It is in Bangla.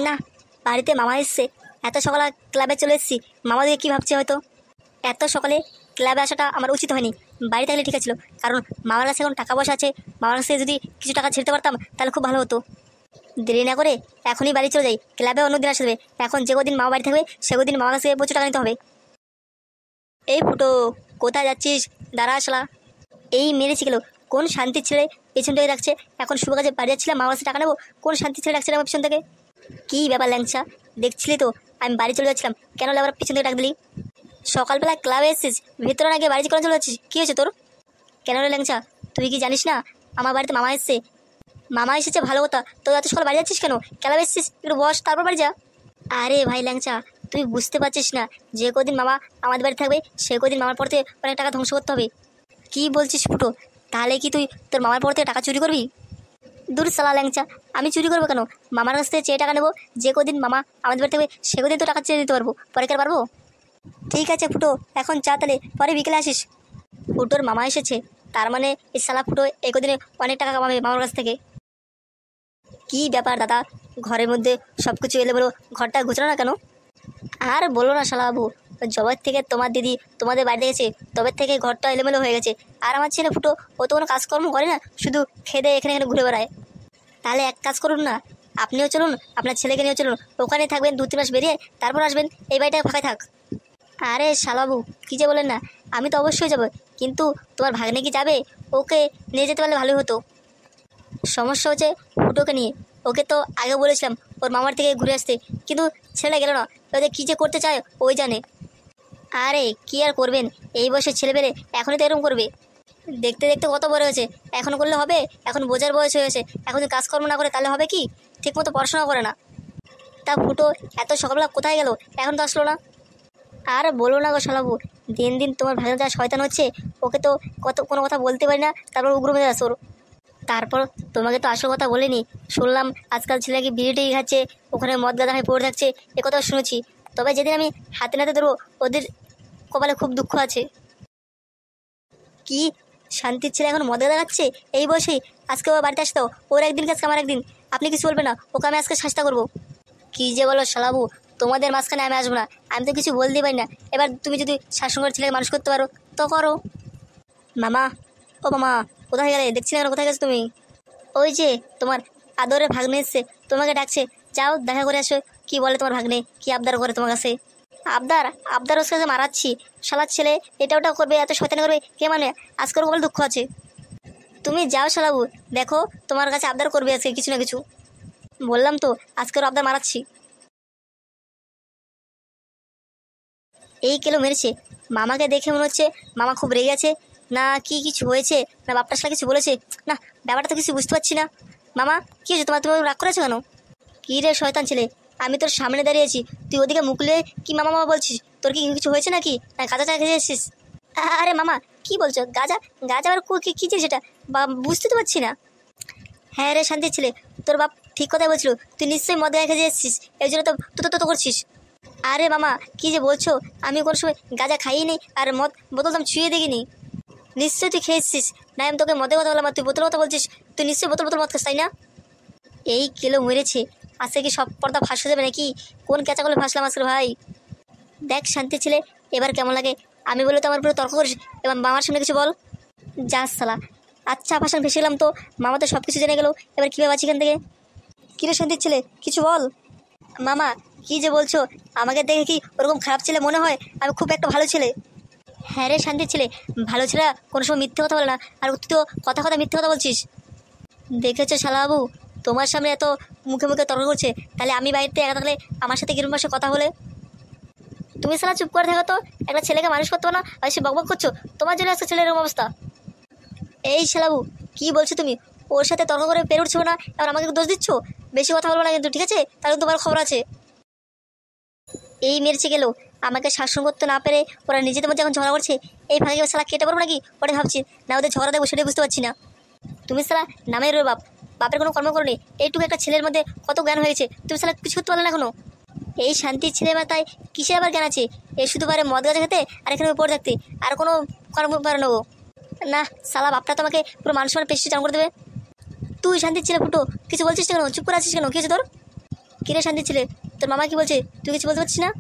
না, বাড়িতে মামা এসছে, এত সকালে ক্লাবে চলে এসেছি। মামা দিয়ে কী ভাবছে হয়তো। এত সকালে ক্লাবে আসাটা আমার উচিত হয়নি। বাড়ি থাকলে ঠিক ছিল, কারণ মামার কাছে এখন টাকা পয়সা আছে। মামার কাছে যদি কিছু টাকা ছেড়তে পারতাম তাহলে খুব ভালো হতো। দেরি না করে এখনই বাড়ি চলে যাই, ক্লাবে অন্যদিন আসবে। এখন যে কদিন মামা বাড়ি থাকবে সে কদিন মামার কাছে প্রচুর টাকা নিতে হবে। এই ফুটো, কোথায় যাচ্ছিস? দাঁড়া আসলা। এই মেরেছি গেল, কোন শান্তির ছেলে পেছন থেকে রাখছে। এখন শুভ কাজে বাড়ি যাচ্ছিলাম, মামার কাছে টাকা নেবো, কোন শান্তির ছেলে রাখছে আমার পিছন থেকে? কী ব্যাপার ল্যাংচা, দেখছিলি তো আমি বাড়ি চলে যাচ্ছিলাম, কেন আবার পিছন থেকে ডাক দিলি? সকালবেলা ক্লাবে এসেছিস, ভেতরে না গিয়ে বাড়ি করে চলে যাচ্ছিস, কী হয়েছে তোর? কেন রে ল্যাংচা, তুই কি জানিস না আমার বাড়িতে মামা এসছে? মামা এসেছে ভালো কথা, তো এত সকাল বাড়ি যাচ্ছিস কেন? ক্লাবে এসেছিস, একটু বস তারপর বাড়ি যা। আরে ভাই ল্যাংচা, তুই বুঝতে পারছিস না, যে কদিন মামা আমাদের বাড়ি থাকবে সে কদিন মামার পর থেকে অনেক টাকা ধ্বংস করতে হবে। কি বলছিস ফুটো? তাহলে কি তুই তোর মামার পর থেকে টাকা চুরি করবি? দূর সালা ল্যাংচা, আমি চুরি করবো কেন? মামার কাছ থেকে চেয়ে টাকা নেবো, যে কদিন মামা আমাদের বাড়ি থাকবে সে কদিন তো টাকা চেয়ে দিতে পারবো, পরে কার পারবো? ঠিক আছে ফুটো, এখন চা, তাহলে পরে বিকেলে আসিস। ফুটোর মামা এসেছে, তার মানে এই সালা ফুটো এই কদিনে অনেক টাকা কামাবে মামার কাছ থেকে। কি ব্যাপার দাদা, ঘরের মধ্যে সব কিছু এলোমেলো, ঘরটা গুছানো না কেন? আর বলো না শালা বাবু, জবের থেকে তোমার দিদি তোমাদের বাড়িতে গেছে, তবে থেকে ঘরটা এলোমেলো হয়ে গেছে। আর আমার ছেলে ফুটো, ও তো কোনো কাজকর্ম করে না, শুধু খেদে এখানে এখানে ঘুরে বেড়ায়। তাহলে এক কাজ করুন না, আপনিও চলুন, আপনার ছেলেকে নিয়েও চলুন, ওখানে থাকবেন 2-3 মাস, বেরিয়ে তারপর আসবেন, এই বাড়িটা ফাঁকায় থাক। আরে শালাবু, কী যে বলেন না, আমি তো অবশ্যই যাব, কিন্তু তোমার ভাগ্নে কি যাবে? ওকে নিয়ে যেতে পারলে ভালোই হতো। সমস্যা হচ্ছে ফুটোকে নিয়ে, ওকে তো আগে বলেছিলাম ওর মামার থেকে ঘুরে আসতে, কিন্তু ছেলে গেল না। ওদের কী যে করতে চায় ওই জানে। আরে কি আর করবেন, এই বয়সের ছেলে পেলে এখনই তো এরকম করবে। দেখতে দেখতে কত বড় হয়েছে, এখন করলে হবে? এখন বোঝার বয়স হয়েছে, এখন যদি কাজকর্ম না করে তাহলে হবে কি? ঠিকমতো পড়াশোনা করে না। তা ফুটো এত সকালবেলা কোথায় গেল, এখন তো আসলো না? আর বলো না গো শালাবু, দিন দিন তোমার ভাইরা যা শয়তান হচ্ছে, ওকে তো কোনো কথা বলতে পারি না, তারপর উগ্র মেজাজ আসর। তারপর তোমাকে তো আসল কথা বলিনি, শুনলাম আজকাল ছেলে কি বিড়ি টিড়ি খাচ্ছে, ওখানে মদ গাঁজা হয়ে পড়ে থাকছে, এ কথাও শুনেছি। তবে যেদিন আমি হাতে নাতে ধরবো, ওদের কপালে খুব দুঃখ আছে। কি শান্তির ছেলে এখন মদ গাঁজা খাচ্ছে এই বয়সেই? আজকে ও বাড়িতে আসতো, ওর একদিন কাজকে আমার একদিন, আপনি কিছু বলবে না? ওকে আমি আজকে শাস্তা করবো। কি যে বলো শালাবু, তোমাদের মাঝখানে আমি আসবো না, আমি তো কিছু বলতেই পারি না। এবার তুমি যদি শাসনগর ছেলেকে মানুষ করতে পারো তো করো। মামা, ও মামা, কোথায় গেলে? দেখছি না কেন, কোথায় গেছো তুমি? ওই যে তোমার আদরের ভাগ্নে এসছে, তোমাকে ডাকছে, যাও দেখা করে আসো। কি বলে তোমার ভাগ্নে, কি আবদার করে তোমার কাছে? আবদার? আবদার ওর কাছে মারাচ্ছি, শালার ছেলে এটা ওটা করবে, এত শয়তানি করবে কে মানে? আজকের বলে দুঃখ আছে। তুমি যাও শালাবু, দেখো তোমার কাছে আবদার করবে আজকে কিছু না কিছু। বললাম তো আজকের আবদার মারাচ্ছি। এই কেলো মেরেছে, মামাকে দেখে মনে হচ্ছে মামা খুব রেগে আছে, না কি কিছু হয়েছে, না বাপটার সাথে কিছু বলেছে, না ব্যাপারটা তো কিছু বুঝতে পারছি না। মামা কি হয়েছে তোমার, তুমি রাগ করেছো কেন? কী রে শয়তান ছেলে, আমি তোর সামনে দাঁড়িয়েছি, তুই ওদিকে মুখলে কি মামা মামা বলছিস? তোর কি কিছু হয়েছে নাকি, না গাঁজা চা খেয়ে এসেছিস? আরে মামা কি বলছো, গাঁজা? গাঁজা আবার কী জিনিস এটা, বা বুঝতে তো পারছি না। হ্যাঁ রে শান্তির ছেলে, তোর বাপ ঠিক কথাই বলছিল, তুই নিশ্চয়ই মদ গায়ে খেয়ে এসেছিস, এই জন্য তো তো করছিস। আরে মামা কি যে বলছো, আমি কোনো সময় গাঁজা খাইনি, আর মদ বোতল তো আমি ছুঁয়ে দেখিনি। নিশ্চয়ই তুই খেয়েছিস, না আমি তোকে মদের কথা বললাম আর তুই বোতলের কথা বলছিস, তুই নিশ্চয়ই বোতল বোতল মদ খাস, তাই না? এই কেলো মেরেছে, আজকে কি সব পর্দা ফাঁস হয়ে যাবে নাকি? কোন ক্যাচা করলে ফাঁসলাম আজকে ভাই? দেখ শান্তির ছেলে, এবার কেমন লাগে? আমি বলে তো আমার পুরো তর্ক করিস, এবার মামার সামনে কিছু বল। যাস সালা, আচ্ছা ভাষণ ভেসে গেলাম তো, মামা তো সব কিছু জেনে গেল, এবার কীভাবে আছি এখান থেকে? কিরে শান্তির ছেলে, কিছু বল। মামা কি যে বলছো, আমাকে দেখে কি ওরকম খারাপ ছেলে মনে হয়? আমি খুব একটা ভালো ছেলে। হ্যাঁ রে শান্তির ছেলে, ভালো ছেলে কোনো সময় মিথ্যে কথা বলে না, আর তুই তো কথা কথা মিথ্যে কথা বলছিস। দেখেছো শালাবাবু, তোমার সামনে এত মুখে মুখে তর্ক করছে, তাহলে আমি বাড়িতে একা থাকলে আমার সাথে কিরম ভাষায় কথা বলে? তুমি শালা চুপ করে থাকো তো, একটা ছেলেকে মানুষ করতে পারো না, আর সে বকবক করছো, তোমার জন্য আজকে ছেলের এরকম অবস্থা। এই শালাবু কি বলছো তুমি? ওর সাথে তর্ক করে পেরে উঠছো না, এবার আমাকে দোষ দিচ্ছ? বেশি কথা বলবো না কিন্তু, ঠিক আছে? তাহলে তোমার খবর আছে। এই মেরেছে গেল, আমাকে শাসন করতে না পেরে ওরা নিজেদের মধ্যে এখন ঝগড়া করছে, এই ফাঁকে শালা কেটে পারবো নাকি ওটা ভাবছি না, ওদের ঝগড়া দেখবো সেটাই বুঝতে পারছি না। তুমি শালা নামের ওর বাপ, বাপের কোনো কর্ম করনি, এইটুকু একটা ছেলের মধ্যে কত জ্ঞান হয়ে গেছে, তুমি শালা কিছু করতে পারলে না এখনো? এই শান্তির ছেলে মাথায় কিসের আবার জ্ঞান আছে? এ শুধু পারে মদ গাছে খেতে আর এখানে পড়ে থাকতে, আর কোনো কর্ম পারে নেবো না। শালা বাপটা তোমাকে পুরো মানুষ মানে পেশি চান করে দেবে। তুই শান্তির ছেলে ফুটো, কিছু বলছিস কেন, চুপ করে আছিস কেন, কি হয়েছে তোর? কিরে শান্তি ছেলে, তোর মামা কি বলছে, তুই কিছু বলতে পারছিস না?